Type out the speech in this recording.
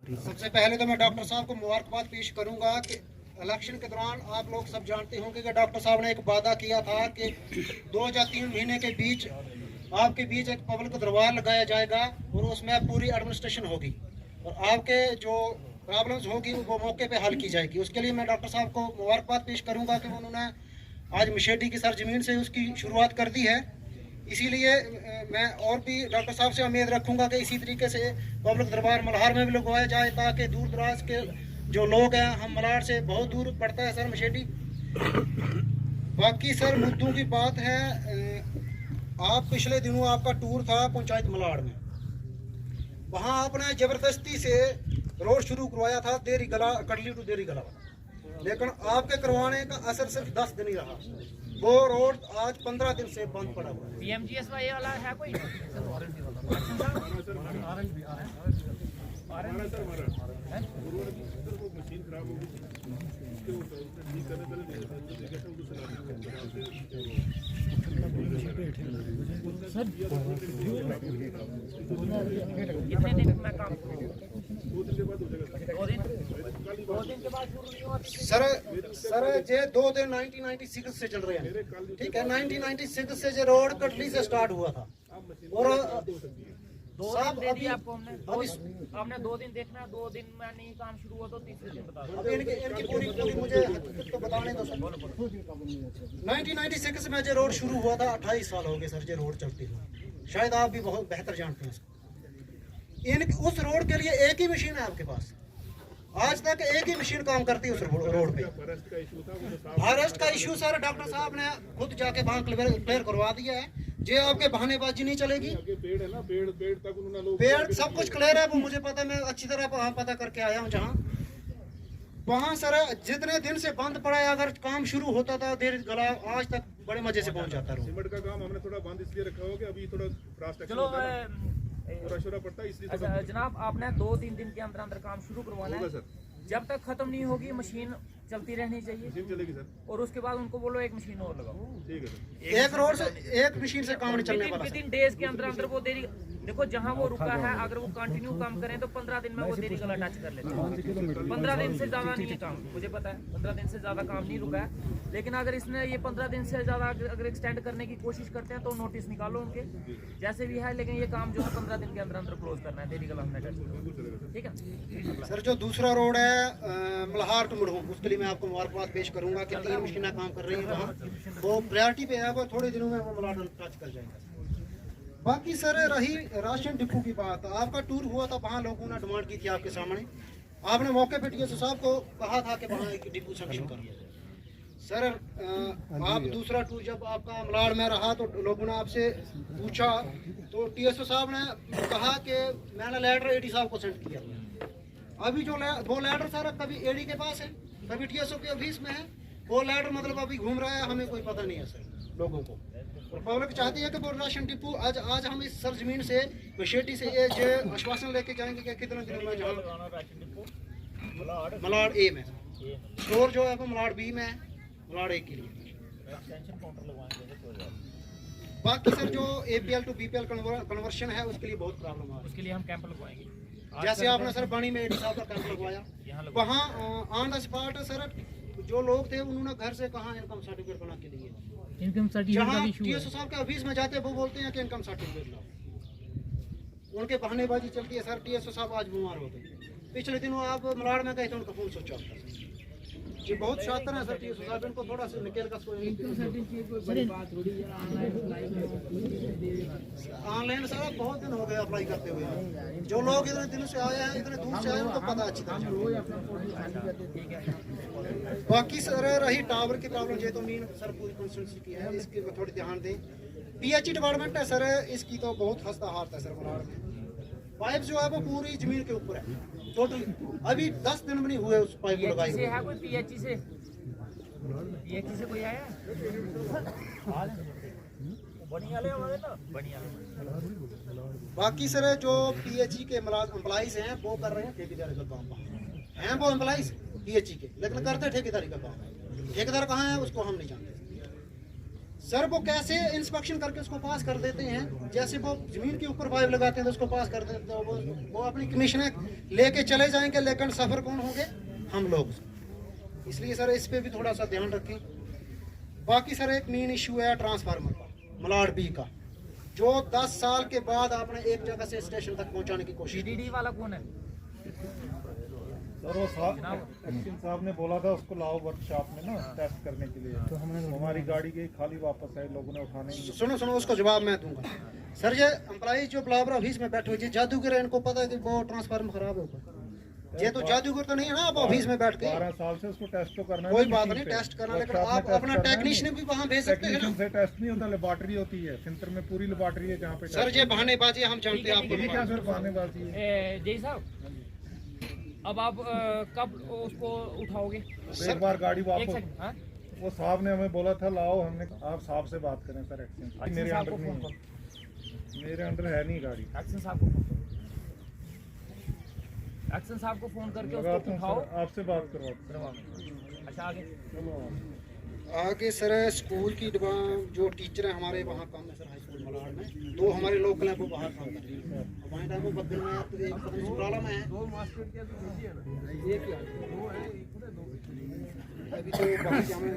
सबसे पहले तो मैं डॉक्टर साहब को मुबारकबाद पेश करूंगा कि इलेक्शन के दौरान आप लोग सब जानते होंगे कि डॉक्टर साहब ने एक वादा किया था कि 2 या 3 महीने के बीच आपके बीच एक पब्लिक दरबार लगाया जाएगा और उसमें पूरी एडमिनिस्ट्रेशन होगी और आपके जो प्रॉब्लम्स होगी वो मौके पे हल की जाएगी। उसके लिए मैं डॉक्टर साहब को मुबारकबाद पेश करूंगा कि उन्होंने आज मशेटी की सरजमीन से उसकी शुरुआत कर दी है। इसीलिए मैं और भी डॉक्टर साहब से उम्मीद रखूंगा कि इसी तरीके से पब्लिक दरबार मल्हार में भी लगवाया जाए ताकि दूर दराज के जो लोग हैं, हम मल्हार से बहुत दूर पड़ता है सर मशेटी। बाकी सर मुद्दों की बात है, आप पिछले दिनों आपका टूर था पंचायत मल्हार में, वहाँ आपने ज़बरदस्ती से रोड शुरू करवाया था देरी गला कटली टू देरी गला, लेकिन आपके करवाने का असर सिर्फ 10 दिन ही रहा। वो रोड आज 15 दिन से बंद पड़ा हुआ है। पीएमजीएस वाला है कोई? कितने दिन में काम? 2 दिन के बाद हो जाएगा। 2 दिन के बाद शुरू नहीं हुआ? सर ये 2 दिन 1996 से चल रहे हैं, ठीक है। 1996 से जो रोड कटली से स्टार्ट हुआ था और 2 दिन दे दिए आपको हमने। आपने 2 दिन देखना है, 2 दिन में नहीं काम शुरू हुआ तो तीसरे दिन बता दो। इनकी पूरी मुझे तो बताने दो सर। 1996 में जो रोड शुरू हुआ था, 28 साल हो गए सर ये रोड चलती हुई, शायद आप भी बहुत बेहतर जानते हैं इसको। उस रोड के लिए एक ही मशीन है आपके पास, आज तक एक ही मशीन काम करती है उस रोड पे। फॉरेस्ट का इशू सर डॉक्टर साहब ने खुद जाके वहाँ क्लियर करवा दिया है। जे आपके बहानेबाजी नहीं चलेगी। पेड़ है ना, पेड़ तक उन्होंने लोग पेड़ सब कुछ क्लियर है, वो मुझे पता है, मैं अच्छी तरह वहाँ पता करके आया हूँ। जहाँ वहाँ सर जितने दिन से बंद पड़ा है, अगर काम शुरू होता था देर गला आज तक बड़े मजे से पहुँच जाता। सीमेंट का काम हमने थोड़ा बंद इसलिए रखा होगा अभी थोड़ा चलो पड़ता है इसलिए। अच्छा जनाब, आपने 2-3 दिन के अंदर अंदर काम शुरू करवाना है। जब तक खत्म नहीं होगी मशीन चलती रहनी चाहिए। मशीन चलेगी सर, और उसके बाद उनको बोलो एक मशीन और लगाओ। ठीक है सर। एक रोड से एक मशीन से काम नहीं चलने वाला। विदिन डेज के अंदर अंदर वो देरी, देखो जहाँ वो रुका है अगर वो कंटिन्यू काम करें तो 15 दिन में वो देरी गला टच कर लेते हैं। 15 दिन से ज्यादा नहीं है काम, मुझे पता है 15 दिन से ज्यादा काम नहीं रुका है। लेकिन अगर इसने ये 15 दिन से ज्यादा अगर एक्सटेंड करने की कोशिश करते हैं तो नोटिस निकालो उनके, जैसे भी है। लेकिन ये काम जो है 15 दिन के अंदर अंदर क्लोज करना है, देरी गला हमने टच, ठीक है सर। जो दूसरा रोड है मल्हार टू मुड़हू, उसके लिए मैं आपको मुबारकबाद पेश करूंगा कि 3 मशीनें काम कर रही हैं वहाँ, वो प्रायोरिटी पे है, वो थोड़े दिनों में वो मल्हार टच कर जाएगा। बाकी सर रही राशन डिपो की बात, आपका टूर हुआ था, वहाँ लोगों ने डिमांड की थी आपके सामने, आपने मौके पे टीएसओ साहब को कहा था कि वहाँ एक डिपो सैंक्शन कर दिया जाए। सर आप दूसरा टूर जब आपका मलाड़ में रहा तो लोगों ने आपसे पूछा तो टीएसओ साहब ने कहा कि मैंने लेटर एडी साहब को सेंड किया। अभी जो वो लेटर सारा कभी एडी के पास है, कभी टीएसओ के ऑफिस में है। वो लेटर मतलब अभी घूम रहा है, हमें कोई पता नहीं है सर लोगों को। और पब्लिक चाहती है कि वो राशन डिपो आज हम इस सरजमीन से मशेटी से ये जो आश्वासन लेके जाएंगे कि कितने दिनों में जहाँ मलाड़ ए में स्टोर जो है वो मलाड़ बी में है, मलाड़ ए के लिए। बाकी सर जो APL टू BPL कन्वर्शन है उसके लिए बहुत प्रॉब्लम है, उसके लिए हम कैंप लगवाएंगे। जैसे आपने सर बाणी में एडी साहब का कैंप लगवाया, वहाँ ऑन द स्पॉट सर जो लोग थे उन्होंने घर से कहा इनकम सर्टिफिकेट बना के लिए। इनकम सर्टिफिकेट टीएसओ साहब के ऑफिस में जाते वो बोलते हैं कि इनकम सर्टिफिकेट लाओ, उनके बहानेबाजी चलती है सर। टीएसओ साहब आज बीमार हो गए, पिछले दिनों आप मलाड़ में गए थे, उनका फोन स्विच ऑफ था। ये बहुत शातिर है सर टीएसओ साहब, इनको थोड़ा सा निकल का ऑनलाइन सर बहुत दिन हो गए अप्लाई करते हुए। जो लोग इतने दिन से आए हैं, इतने दूर से आए हैं, उनको पता अच्छी तरह। बाकी सर रही टावर की प्रॉब्लम, ये तो मीन सर पूरी कंस्टिट्यूंसी की है, इसकी थोड़ी ध्यान दें। PHE डिपार्टमेंट है सर, इसकी तो बहुत खस्ता हालत है सर। मलाड़ में पाइप जो है वो पूरी जमीन के ऊपर है टोटली, अभी 10 दिन भी नहीं हुए उस पाइप को लगाई हुए। है कोई PHE से कोई आया? बाकी सर जो PHE के एम्प्लॉइज हैं वो कर रहे हैं ठेकेदारी का काम, हैं वो एम्प्लॉइज PHE के, लेकिन करते ठेकेदारी का काम है। ठेकेदार कहाँ है उसको हम नहीं जानते। सर वो कैसे इंस्पेक्शन करके उसको पास कर देते हैं, जैसे वो जमीन के ऊपर पाइप लगाते हैं तो उसको पास कर देते हैं, वो अपनी कमीशन लेके चले जाएंगे, लेकिन सफर कौन होंगे? हम लोग। इसलिए सर इस पे भी थोड़ा सा ध्यान रखें। बाकी सर एक मेन इशू है ट्रांसफार्मर का, मलाड बी का, जो 10 साल के बाद आपने एक जगह से स्टेशन तक पहुंचाने की कोशिश की। टीडीडी वाला कौन है? सर वो एक्शन साहब ने बोला था उसको लाओ वर्कशॉप में ना टेस्ट करने के लिए, तो हमने हमारी गाड़ी गई खाली वापस आई, लोगों ने उठाने नहीं दिया। सुनो उसको जवाब मैं दूंगा। सर ये एम्प्लॉय जो ब्लावर ऑफिस में बैठे हुए जादूगर है, इनको पता है कि वो ट्रांसफार्मर खराब है ऊपर। ये तो जादूगर तो नहीं है ना, आप ऑफिस में बैठ के 12 साल से उसको टेस्ट तो करना है। कोई बात नहीं, टेस्ट करना, लेकिन आप अपना टेक्नीशियन भी वहाँ भेज सकते हैं ना। से टेस्ट नहीं होता, लेबोरेटरी होती है फिंतर में, पूरी लेबोरेटरी है जहाँ पे सर ये बहानेबाजी हम जानते हैं ये क्या आपको। सर बहानेबाजी है? जय साहब, अब आप कब उसको उठाओगे? एक बार गाड़ी एक वापस, सेकंड। हाँ? वो साहब ने हमें बोला था लाओ, हमने आप साहब से बात करें सर। एक्शन मेरे साहब अंडर को फोन नहीं है, मेरे अंडर है नहीं गाड़ी। एक्शन साहब को फोन करो, एक्शन साहब को फोन करके लगाता उसको हूँ उठाओ। सर, आपसे बात करवाता करवाओ। अच्छा आगे चलो। आगे सर स्कूल की जो टीचर हैं हमारे वहाँ काम है सर, हाई स्कूल मलाड में 2 हमारे लोकल हैं, वो बाहर काम कर रहे हैं। वहीं टाइम वो बदल में तो एक प्रॉब्लम है, 2 मास्टर क्या है, एक ही अभी तो बाकी हमें